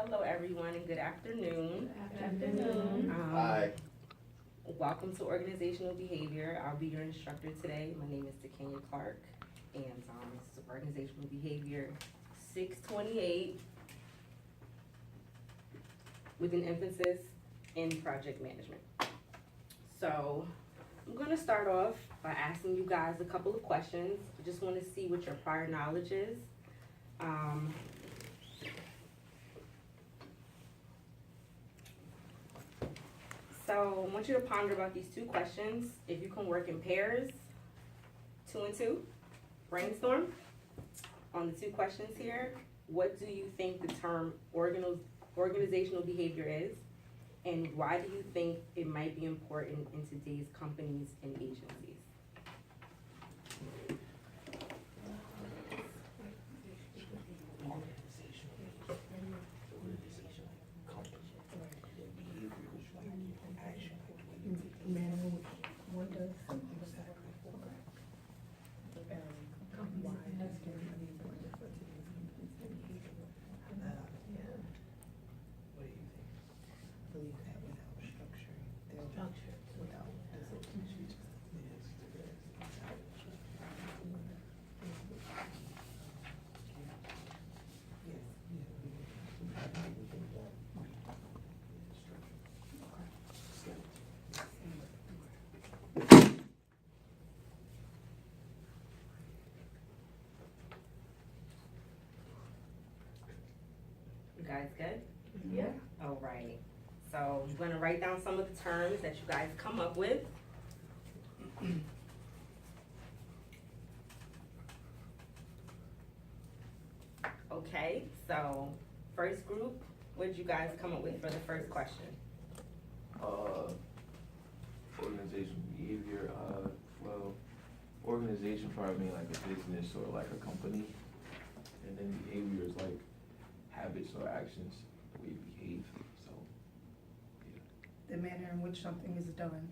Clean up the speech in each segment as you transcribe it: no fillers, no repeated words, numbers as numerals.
Hello, everyone, and good afternoon. Good afternoon. Hi. Welcome to Organizational Behavior. I'll be your instructor today. My name is Takenya Clark, and this is Organizational Behavior 628 with an emphasis in project management. So I'm going to start off by asking you guys a couple of questions. I just want to see what your prior knowledge is. So I want you to ponder about these two questions. If you can work in pairs, 2 and 2, brainstorm on the two questions here. What do you think the term organizational behavior is? And why do you think it might be important in today's companies and agencies? You guys good? Yeah. All right. So I'm going to write down some of the terms that you guys come up with. Okay, so first group, what did you guys come up with for the first question? Organizational behavior, well, organization probably mean like a business or like a company. And then behavior is like habits or actions, the way you behave, so, yeah. The manner in which something is done.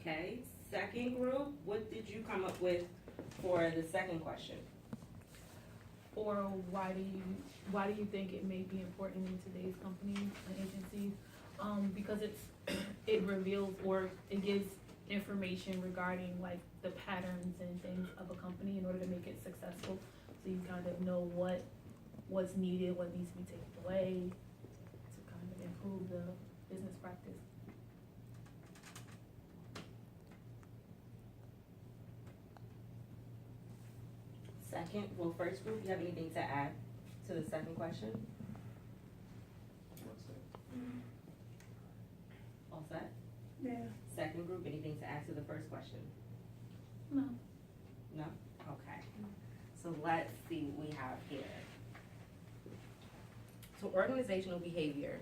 Okay, second group, what did you come up with for the second question? Or why do you think it may be important in today's companies and agencies? Because it reveals or it gives information regarding like the patterns and things of a company in order to make it successful. So you kind of know what's needed, what needs to be taken away to kind of improve the business practice. Second, well, first group, you have anything to add to the second question? All set? Yeah. Second group, anything to add to the first question? No. No? Okay. So let's see what we have here. So organizational behavior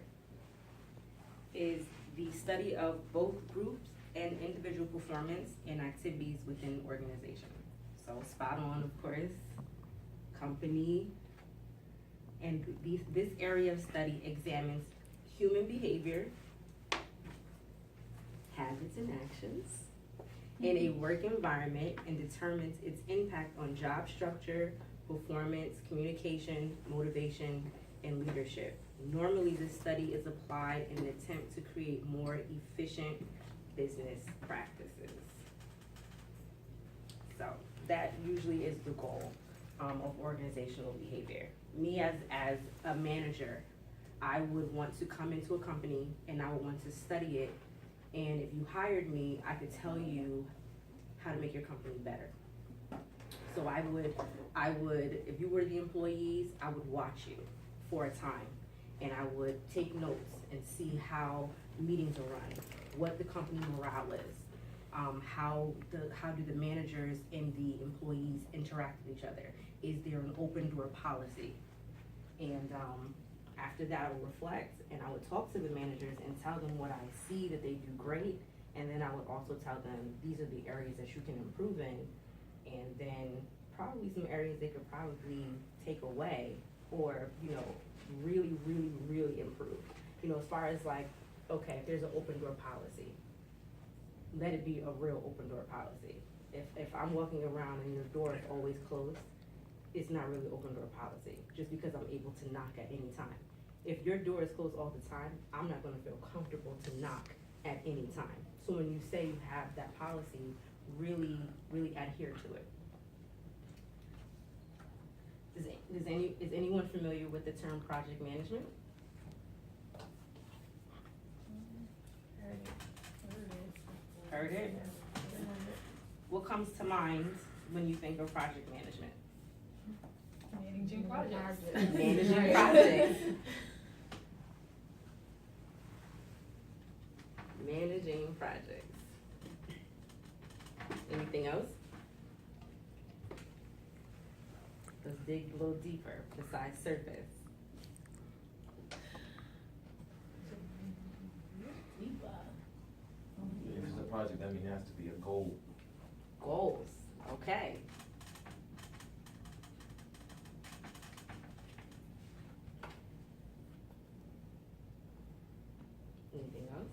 is the study of both groups and individual performance and activities within organization. So spot on, of course, company. And this area of study examines human behavior, habits and actions in a work environment and determines its impact on job structure, performance, communication, motivation, and leadership. Normally, this study is applied in an attempt to create more efficient business practices. So that usually is the goal of organizational behavior. Me as a manager, I would want to come into a company and I would want to study it. And if you hired me, I could tell you how to make your company better. So I would, if you were the employees, I would watch you for a time. And I would take notes and see how meetings are run, what the company morale is, how do the managers and the employees interact with each other? Is there an open door policy? And after that, I would reflect and I would talk to the managers and tell them what I see that they do great. And then I would also tell them these are the areas that you can improve in. And then probably some areas they could probably take away or, really, really, really improve. As far as like, okay, if there's an open door policy, let it be a real open door policy. If I'm walking around and your door is always closed, it's not really open door policy, just because I'm able to knock at any time. If your door is closed all the time, I'm not gonna feel comfortable to knock at any time. So when you say you have that policy, really, really adhere to it. Is anyone familiar with the term project management? Heard it? What comes to mind when you think of project management? Managing projects. Managing projects. Managing projects. Anything else? Let's dig a little deeper besides surface. If it's a project, I mean, it has to be a goal. Goals, okay. Anything else?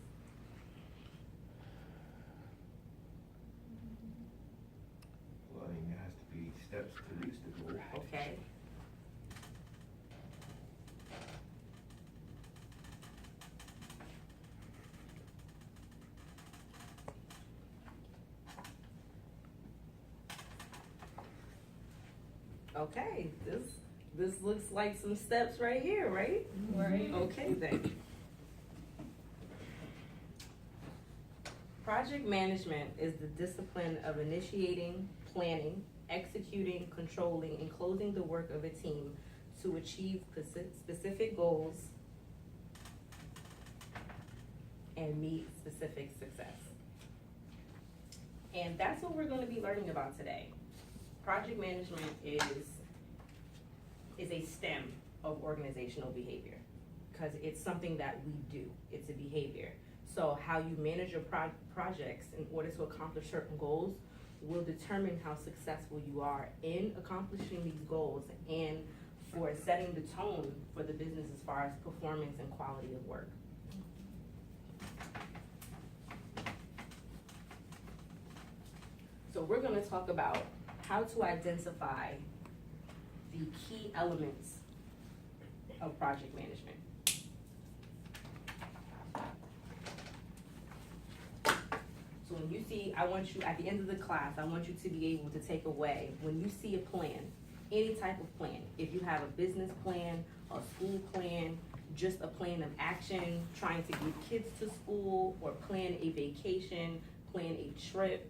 Well, I mean, there has to be steps to reach the goal. Okay. Okay, this looks like some steps right here, right? Right. Okay then. Project management is the discipline of initiating, planning, executing, controlling, and closing the work of a team to achieve specific goals and meet specific success. And that's what we're gonna be learning about today. Project management is a stem of organizational behavior, because it's something that we do, it's a behavior. So how you manage your projects in order to accomplish certain goals will determine how successful you are in accomplishing these goals and for setting the tone for the business as far as performance and quality of work. So we're gonna talk about how to identify the key elements of project management. So when you see, I want you, at the end of the class, I want you to be able to take away, when you see a plan, any type of plan, if you have a business plan, a school plan, just a plan of action, trying to get kids to school, or plan a vacation, plan a trip,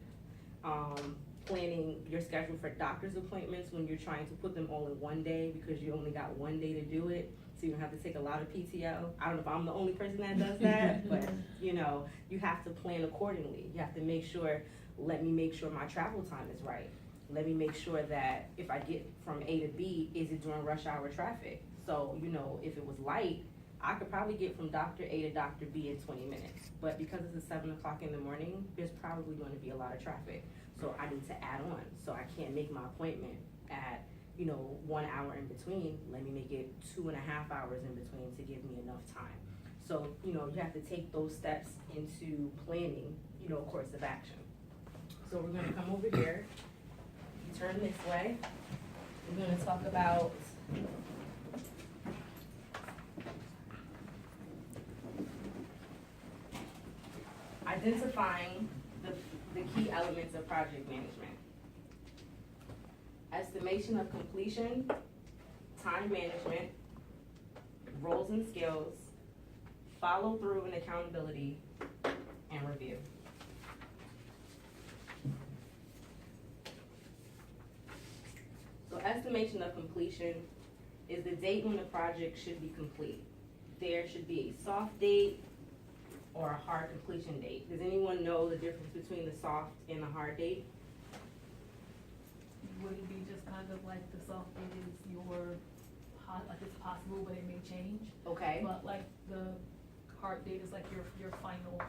planning your schedule for doctor's appointments when you're trying to put them all in one day because you only got one day to do it, so you don't have to take a lot of PTO. I don't know if I'm the only person that does that, but you know, you have to plan accordingly. You have to make sure, let me make sure my travel time is right. Let me make sure that if I get from A to B, is it during rush hour traffic? So, you know, if it was light, I could probably get from Dr. A to Dr. B in 20 minutes. But because it's 7 o'clock in the morning, there's probably going to be a lot of traffic. So I need to add on. So I can't make my appointment at, you know, 1 hour in between. Let me make it 2.5 hours in between to give me enough time. So, you know, you have to take those steps into planning, you know, a course of action. So we're gonna come over here, turn this way. We're gonna talk about identifying the key elements of project management. Estimation of completion, time management, roles and skills, follow through and accountability, and review. So estimation of completion is the date when the project should be complete. There should be a soft date or a hard completion date. Does anyone know the difference between the soft and the hard date? Would it be just kind of like the soft date is your, like it's possible, but it may change? Okay. But like the hard date is like your final,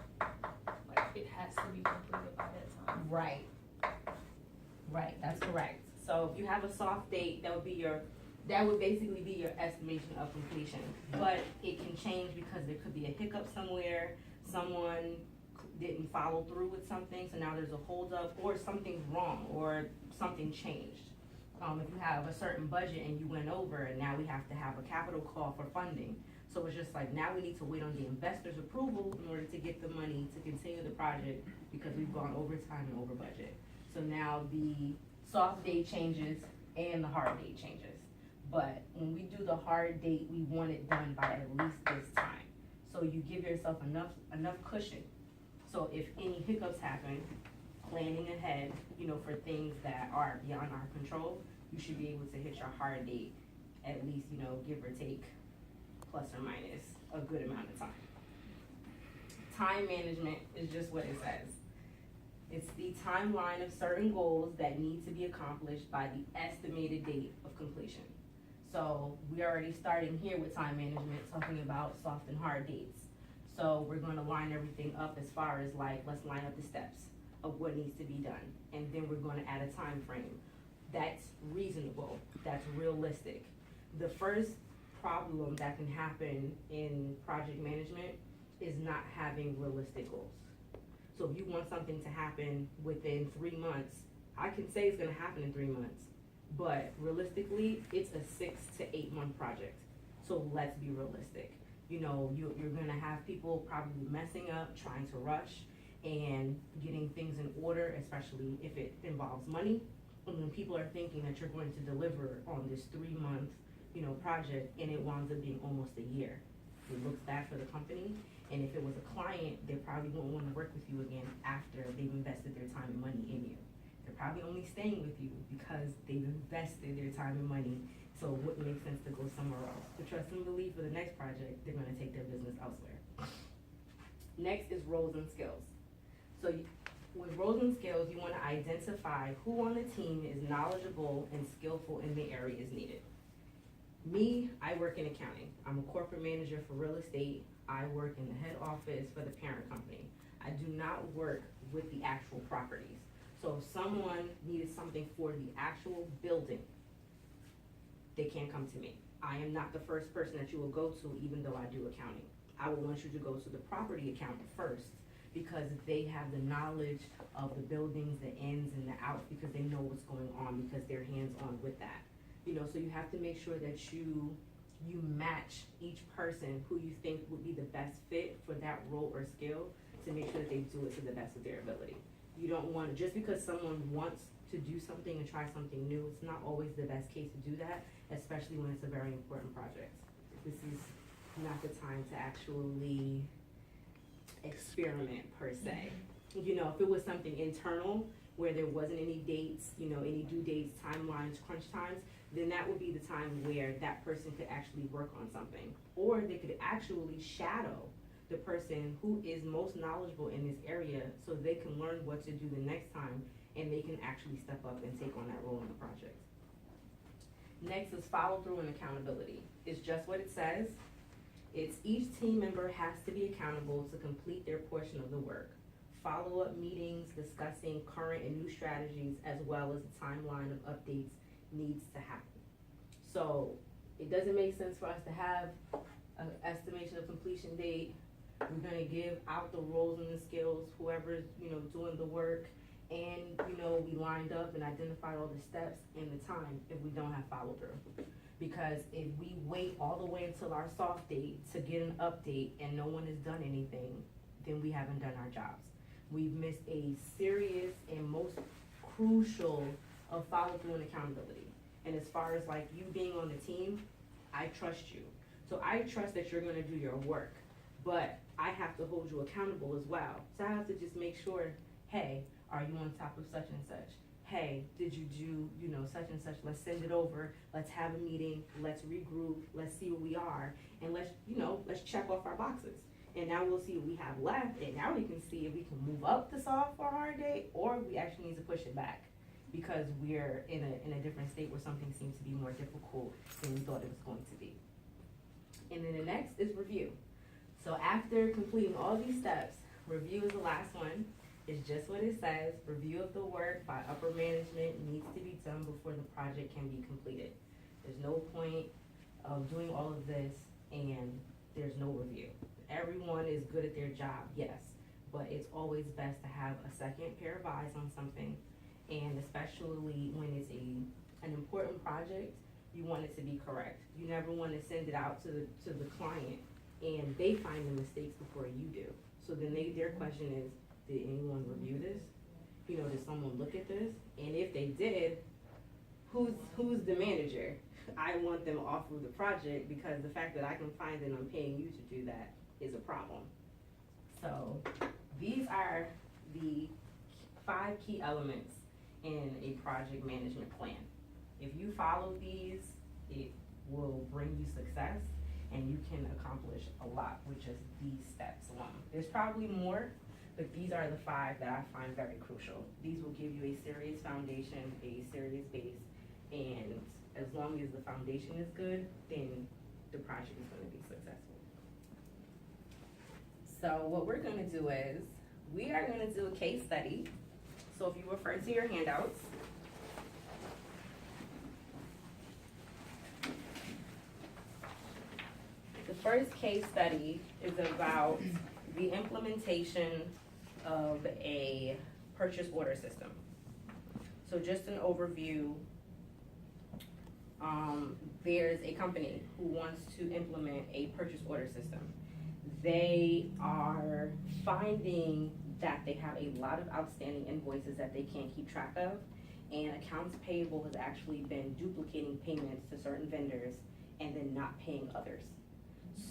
like it has to be completed by that time. Right. Right, that's correct. So if you have a soft date, that would basically be your estimation of completion. But it can change because there could be a hiccup somewhere, someone didn't follow through with something, so now there's a holdup, or something's wrong, or something changed. If you have a certain budget and you went over, and now we have to have a capital call for funding. So it's just like, now we need to wait on the investor's approval in order to get the money to continue the project, because we've gone over time and over budget. So now the soft date changes and the hard date changes. But when we do the hard date, we want it done by at least this time. So you give yourself enough cushion. So if any hiccups happen, planning ahead, for things that are beyond our control, you should be able to hit your hard date at least, give or take, plus or minus a good amount of time. Time management is just what it says. It's the timeline of certain goals that need to be accomplished by the estimated date of completion. So we're already starting here with time management, talking about soft and hard dates. So we're gonna line everything up as far as let's line up the steps of what needs to be done. And then we're gonna add a time frame that's reasonable, that's realistic. The first problem that can happen in project management is not having realistic goals. So if you want something to happen within 3 months, I can say it's gonna happen in 3 months, but realistically, it's a 6 to 8 month project. So let's be realistic. You're gonna have people probably messing up, trying to rush, and getting things in order, especially if it involves money. And when people are thinking that you're going to deliver on this 3 month, project, and it winds up being almost a year. It looks bad for the company, and if it was a client, they probably won't want to work with you again after they've invested their time and money in you. They're probably only staying with you because they've invested their time and money, so it wouldn't make sense to go somewhere else. But trust and believe, for the next project, they're gonna take their business elsewhere. Next is roles and skills. So with roles and skills, you wanna identify who on the team is knowledgeable and skillful in the areas needed. Me, I work in accounting. I'm a corporate manager for real estate. I work in the head office for the parent company. I do not work with the actual properties. So if someone needed something for the actual building, they can't come to me. I am not the first person that you will go to, even though I do accounting. I will want you to go to the property accountant first, because they have the knowledge of the buildings, the ins and the outs, because they know what's going on, because they're hands-on with that. So you have to make sure that you match each person who you think would be the best fit for that role or skill, to make sure that they do it to the best of their ability. You don't want to, just because someone wants to do something and try something new, it's not always the best case to do that, especially when it's a very important project. This is not the time to actually experiment per se. If it was something internal where there wasn't any dates, any due dates, timelines, crunch times, then that would be the time where that person could actually work on something. Or they could actually shadow the person who is most knowledgeable in this area, so they can learn what to do the next time, and they can actually step up and take on that role in the project. Next is follow through and accountability. It's just what it says. It's each team member has to be accountable to complete their portion of the work. Follow-up meetings discussing current and new strategies, as well as a timeline of updates, needs to happen. So it doesn't make sense for us to have an estimation of completion date. We're gonna give out the roles and the skills, whoever's, doing the work, and, we lined up and identified all the steps and the time if we don't have follow through. Because if we wait all the way until our soft date to get an update and no one has done anything, then we haven't done our jobs. We've missed a serious and most crucial of follow through and accountability. And as far as you being on the team, I trust you. So I trust that you're gonna do your work, but I have to hold you accountable as well. So I have to just make sure, hey, are you on top of such and such? Hey, did you do, such and such? Let's send it over. Let's have a meeting. Let's regroup. Let's see where we are. And let's check off our boxes. And now we'll see what we have left. And now we can see if we can move up the soft for a hard day, or we actually need to push it back, because we're in a different state where something seems to be more difficult than we thought it was going to be. And then the next is review. So after completing all these steps, review is the last one. It's just what it says. Review of the work by upper management needs to be done before the project can be completed. There's no point of doing all of this and there's no review. Everyone is good at their job, yes, but it's always best to have a second pair of eyes on something. And especially when it's an important project, you want it to be correct. You never wanna send it out to the client and they find the mistakes before you do. So then their question is, did anyone review this? You know, did someone look at this? And if they did, who's the manager? I want them off of the project because the fact that I can find that I'm paying you to do that is a problem. So these are the 5 key elements in a project management plan. If you follow these, it will bring you success and you can accomplish a lot with just these steps alone. There's probably more, but these are the 5 that I find very crucial. These will give you a serious foundation, a serious base, and as long as the foundation is good, then the project is gonna be successful. So what we're gonna do is, we are gonna do a case study. So if you refer to your handouts, the first case study is about the implementation of a purchase order system. So just an overview, there's a company who wants to implement a purchase order system. They are finding that they have a lot of outstanding invoices that they can't keep track of, and accounts payable has actually been duplicating payments to certain vendors and then not paying others.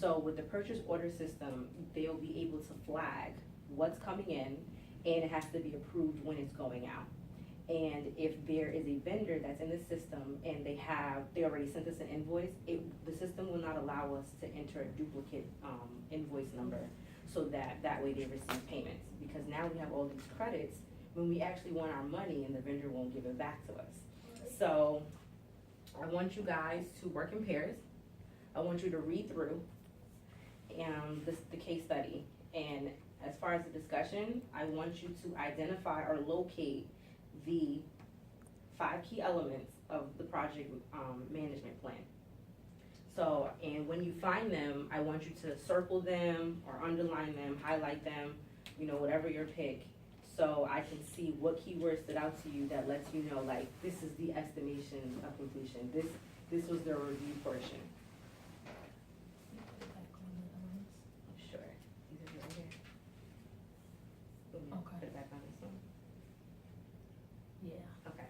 So with the purchase order system, they'll be able to flag what's coming in, and it has to be approved when it's going out. And if there is a vendor that's in the system and they already sent us an invoice, the system will not allow us to enter a duplicate invoice number, so that way they receive payments. Because now we have all these credits when we actually want our money and the vendor won't give it back to us. So I want you guys to work in pairs. I want you to read through the case study. And as far as the discussion, I want you to identify or locate the 5 key elements of the project management plan. So, and when you find them, I want you to circle them or underline them, highlight them, you know, whatever your pick, so I can see what keywords stood out to you that lets you know, like, this is the estimation of completion. This was the review portion. Sure. These are right here. Okay. Put it back on this one. Yeah. Okay.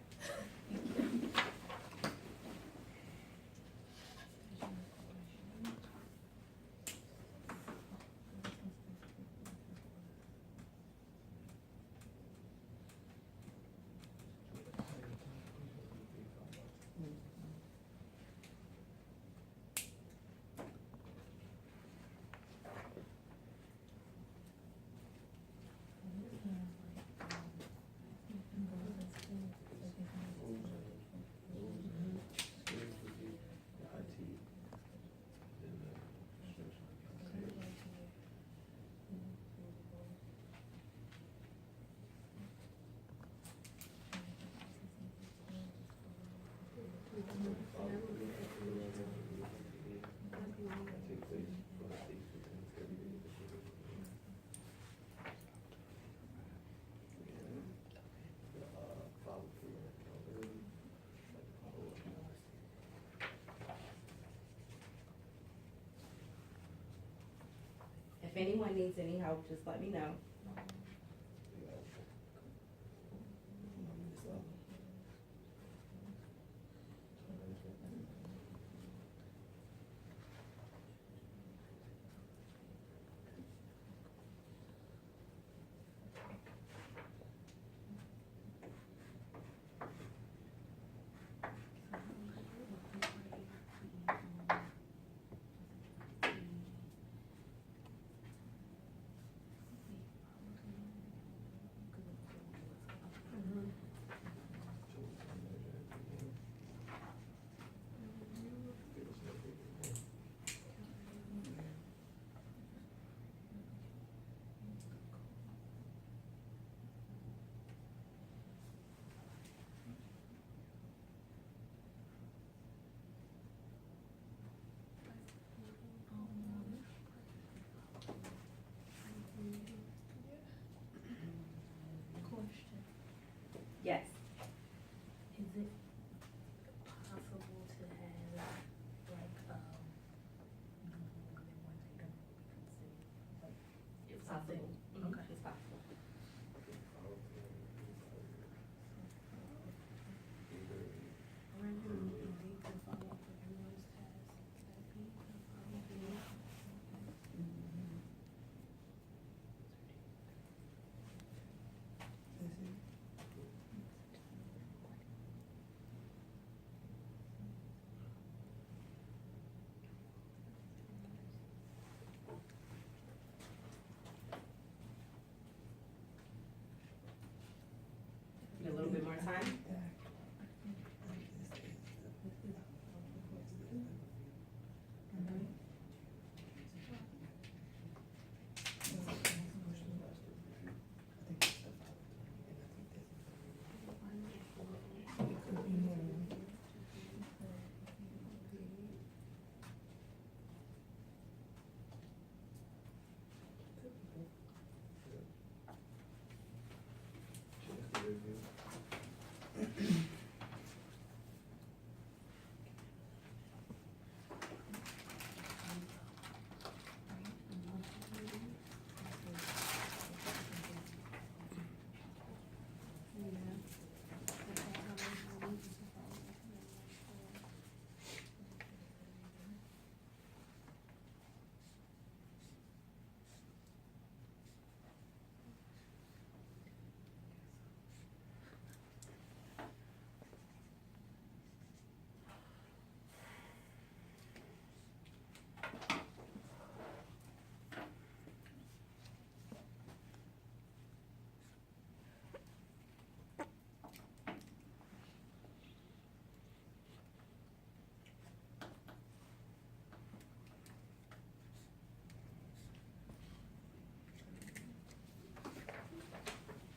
If anyone needs any help, just let me know.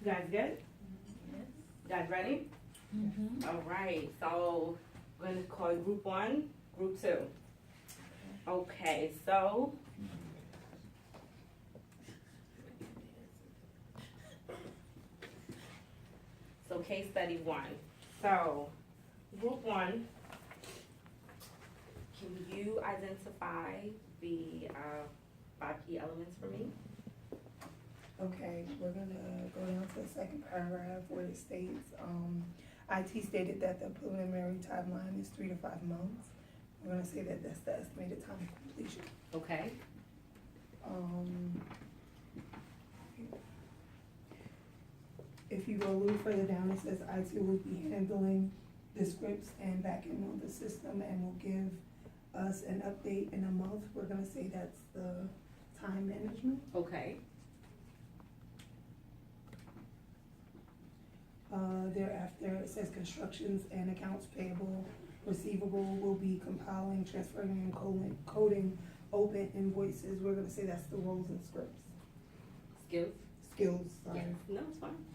guys good? Yes. You guys ready? Mm-hmm. All right, so we're gonna call it group one, group two. Okay, so. So case study one. So, group one, can you identify the 5 key elements for me? Okay, we're gonna go down to the second paragraph where it states, IT stated that the preliminary timeline is 3 to 5 months. We're gonna say that that's the estimated time of completion. Okay. If you go a little further down, it says IT will be handling the scripts and backend on the system and will give us an update in a month. We're gonna say that's the time management. Okay. Thereafter, it says constructions and accounts payable, receivable will be compiling, transferring, and coding open invoices. We're gonna say that's the roles and scripts. Skills, sorry. Yes. No, it's fine.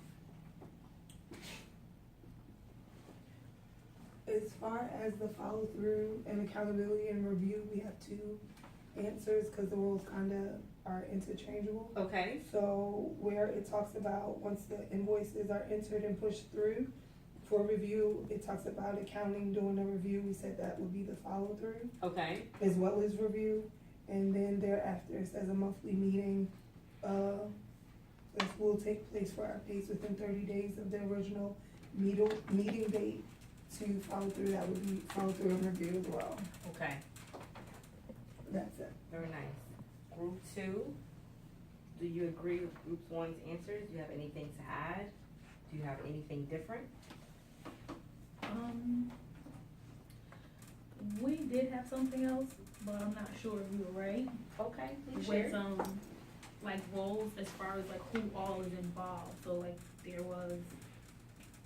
As far as the follow through and accountability and review, we have 2 answers because the roles kinda are interchangeable. Okay. So where it talks about once the invoices are entered and pushed through for review, it talks about accounting doing a review. We said that would be the follow through Okay. as well as review. And then thereafter, it says a monthly meeting, that will take place for our pays within 30 days of the original meeting date to follow through. That would be follow through and review as well. Okay. That's it. Very nice. Group two, do you agree with group one's answers? Do you have anything to add? Do you have anything different? We did have something else, but I'm not sure if you were right. Okay, please With share. like roles as far as like who all is involved. So like there was,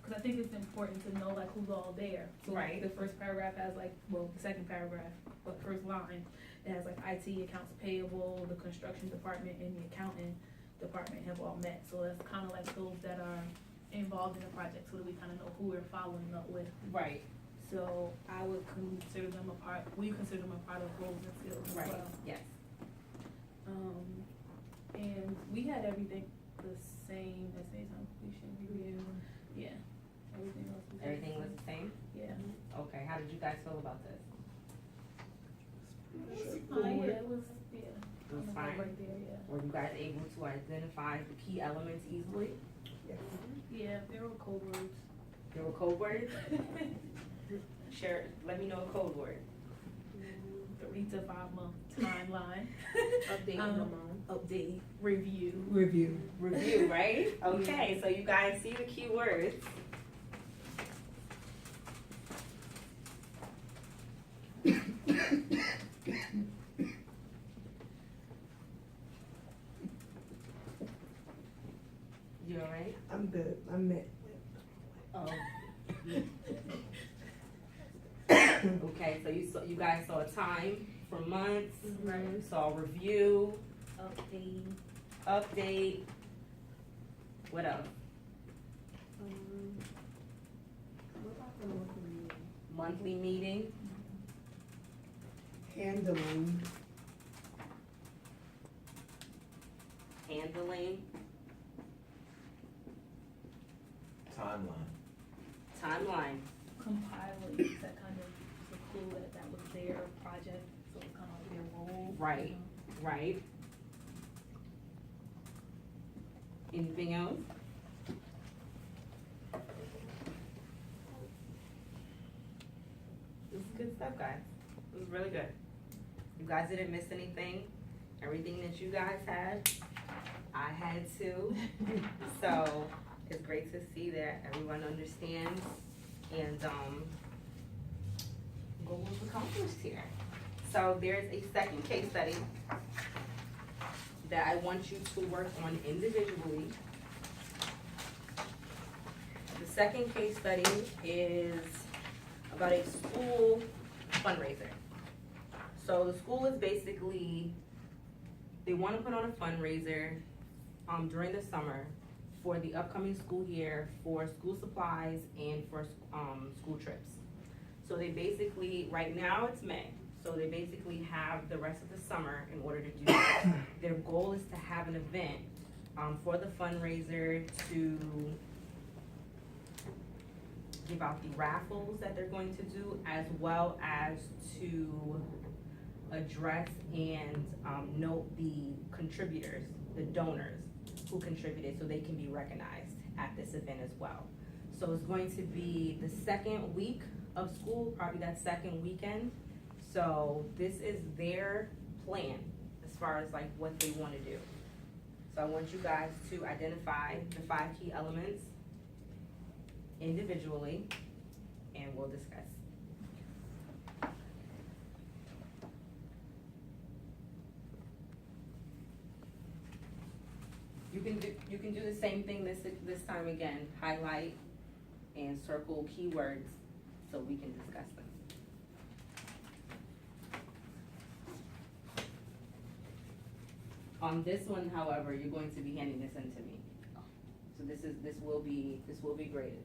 because I think it's important to know like who's all there. So like, Right. the first paragraph has like, well, the second paragraph, but first line, it has like IT, accounts payable, the construction department, and the accounting department have all met. So that's kind of like those that are involved in the project, so that we kind of know who we're following up with. Right, So I would consider them a part, we consider them a part of roles and skills as right, well. yes. And we had everything the same, estimated time completion, review, yeah, everything else was. Everything was the same? Yeah. Okay, how did you guys feel about this? Yeah, it was, yeah. It was I'm fine? Right there, yeah. Were you guys able to identify the key elements easily? Yes. Yeah, there were code words. There were code words? Share, let me know a code word. 3 to 5 month timeline. Update Update, review. Review. Review, right? Okay, so you guys see the key words. You all right? I'm good. I'm met. Oh. Okay, so you guys saw time for months, Right. you saw review, Update. what else? Monthly meeting, Handling. handling, Timeline. timeline. Compiling, that kind of is a clue that that was their project, so it's kind of their role. Right. you know. Right? Anything else? This is good stuff, guys. It was really good. You guys didn't miss anything. Everything that you guys had, I had too. So it's great to see that everyone understands and what was accomplished here. So there's a second case study that I want you to work on individually. The second case study is about a school fundraiser. So the school is basically, they want to put on a fundraiser during the summer for the upcoming school year for school supplies and for, school trips. So they basically, right now it's May, so they basically have the rest of the summer in order to do that. Their goal is to have an event, for the fundraiser to give out the raffles that they're going to do, as well as to address and, note the contributors, the donors who contributed, so they can be recognized at this event as well. So it's going to be the second week of school, probably that second weekend. So this is their plan as far as like what they wanna do. So I want you guys to identify the 5 key elements individually, and we'll discuss. You can do the same thing this time again, highlight and circle keywords so we can discuss them. On this one, however, you're going to be handing this in to me. So this will be graded.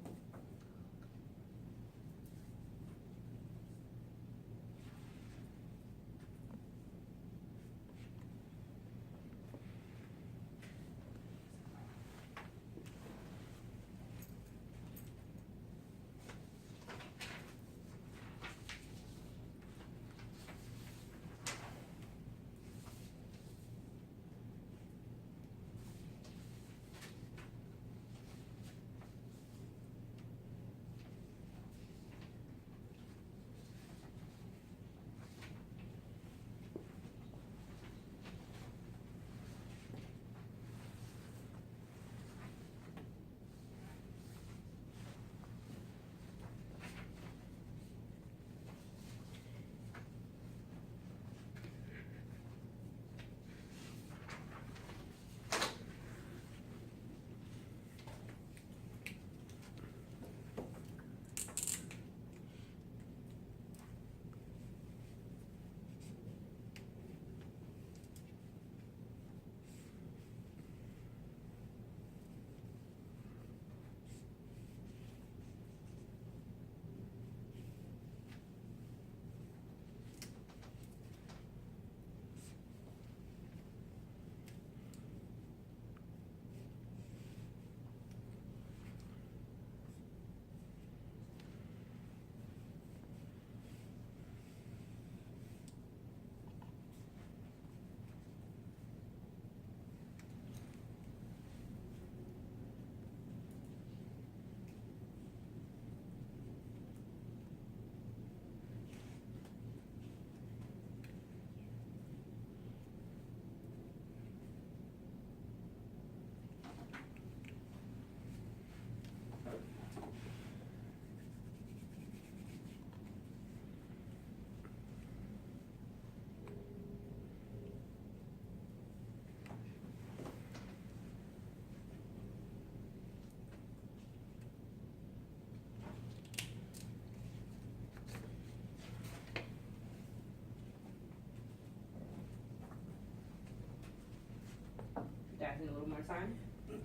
Guys need a little more time?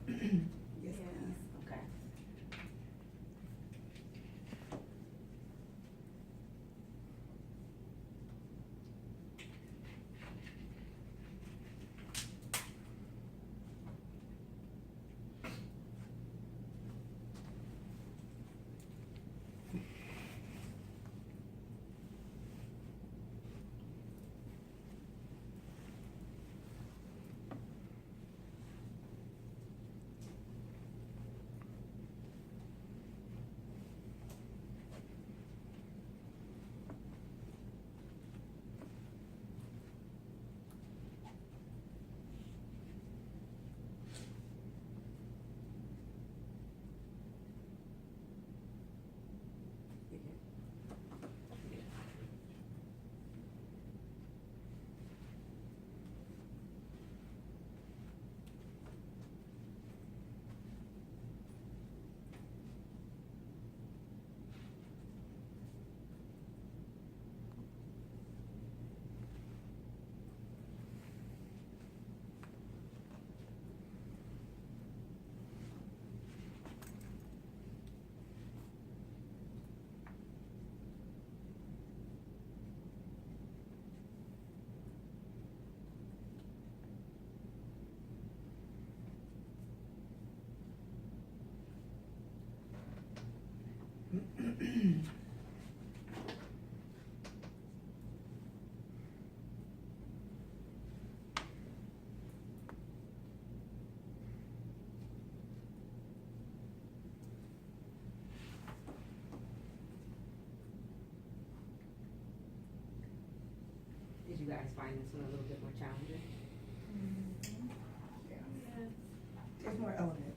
Yes, please. Okay. Did you guys find this one a little bit more challenging? Yeah. There's more elements.